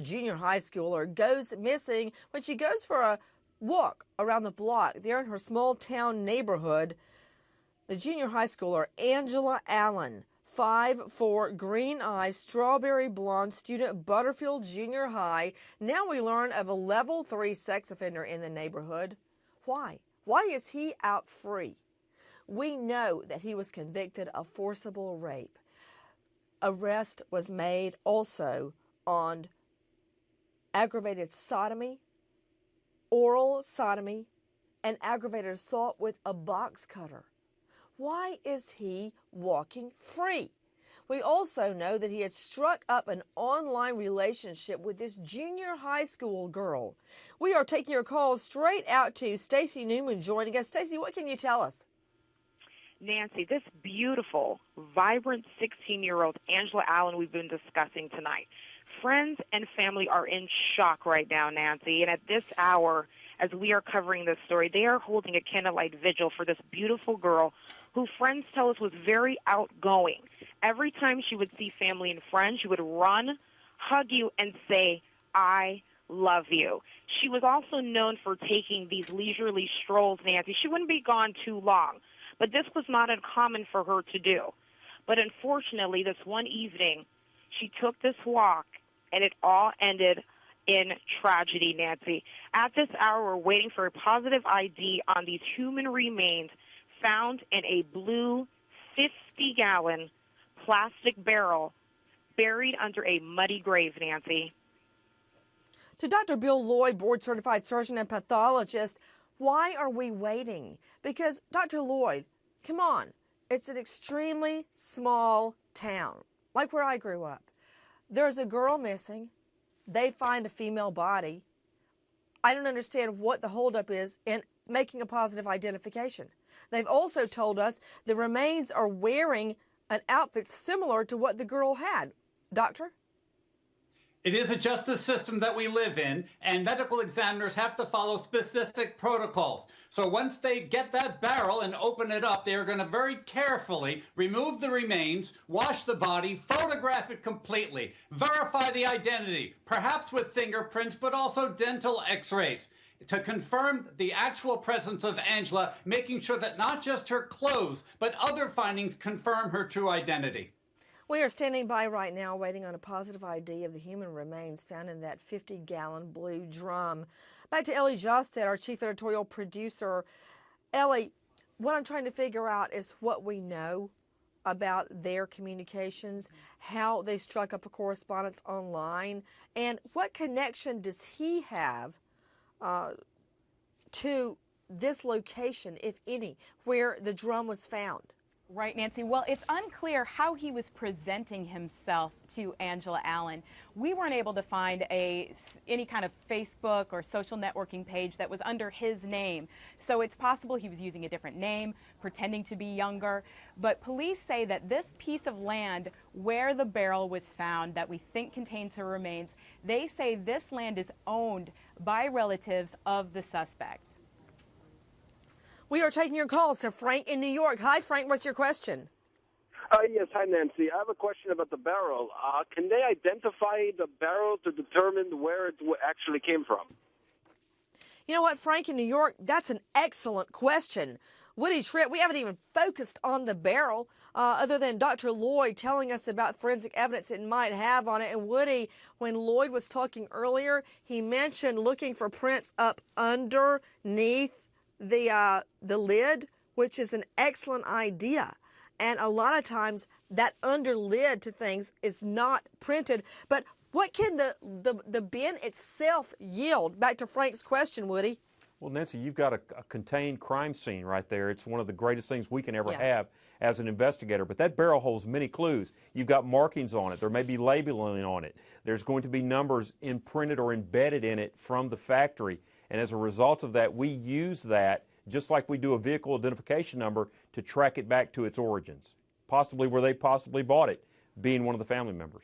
junior high schooler goes missing when she goes for a walk around the block there in her small town neighborhood. The junior high schooler, Angela Allen, 5'4", green eyes, strawberry blonde student, Butterfield Junior High. Now we learn of a level 3 sex offender in the neighborhood. Why? Why is he out free? We know that he was convicted of forcible rape. Arrest was made also on aggravated sodomy, oral sodomy, and aggravated assault with a box cutter. Why is he walking free? We also know that he had struck up an online relationship with this junior high school girl. We are taking your calls straight out to Stacey Newman joining us. Stacey, what can you tell us? Nancy, this beautiful, vibrant 16-year-old Angela Allen we've been discussing tonight. Friends and family are in shock right now, Nancy, and at this hour, as we are covering this story, they are holding a candlelight vigil for this beautiful girl who friends tell us was very outgoing. Every time she would see family and friends, she would run, hug you, and say, "I love you." She was also known for taking these leisurely strolls, Nancy. She wouldn't be gone too long, but this was not uncommon for her to do. But unfortunately, this one evening, she took this walk, and it all ended in tragedy, Nancy. At this hour, we're waiting for a positive ID on these human remains found in a blue 50-gallon plastic barrel buried under a muddy grave, Nancy. To Dr. Bill Lloyd, board-certified surgeon and pathologist, why are we waiting? Because, Dr. Lloyd, come on, it's an extremely small town, like where I grew up. There's a girl missing. They find a female body. I don't understand what the holdup is in making a positive identification. They've also told us the remains are wearing an outfit similar to what the girl had. Doctor? It is a justice system that we live in, and medical examiners have to follow specific protocols. So once they get that barrel and open it up, they are going to very carefully remove the remains, wash the body, photograph it completely, verify the identity, perhaps with fingerprints, but also dental x-rays, to confirm the actual presence of Angela, making sure that not just her clothes, but other findings confirm her true identity. We are standing by right now waiting on a positive ID of the human remains found in that 50-gallon blue drum. Back to Ellie Jostet, our chief editorial producer. Ellie, what I'm trying to figure out is what we know about their communications, how they struck up a correspondence online, and what connection does he have to this location, if any, where the drum was found? Right, Nancy. Well, it's unclear how he was presenting himself to Angela Allen. We weren't able to find any kind of Facebook or social networking page that was under his name. So it's possible he was using a different name, pretending to be younger. But police say that this piece of land where the barrel was found that we think contains her remains, they say this land is owned by relatives of the suspect. We are taking your calls to Frank in New York. Hi, Frank. What's your question? Yes, hi, Nancy. I have a question about the barrel. Can they identify the barrel to determine where it actually came from? You know what, Frank in New York, that's an excellent question. Woody Tripp, we haven't even focused on the barrel other than Dr. Lloyd telling us about forensic evidence it might have on it. And Woody, when Lloyd was talking earlier, he mentioned looking for prints up underneath the lid, which is an excellent idea. And a lot of times that under lid to things is not printed. But what can the bin itself yield? Back to Frank's question, Woody. Well, Nancy, you've got a contained crime scene right there. It's one of the greatest things we can ever have as an investigator. But that barrel holds many clues. You've got markings on it. There may be labeling on it. There's going to be numbers imprinted or embedded in it from the factory. And as a result of that, we use that, just like we do a vehicle identification number, to track it back to its origins, possibly where they possibly bought it, being one of the family members.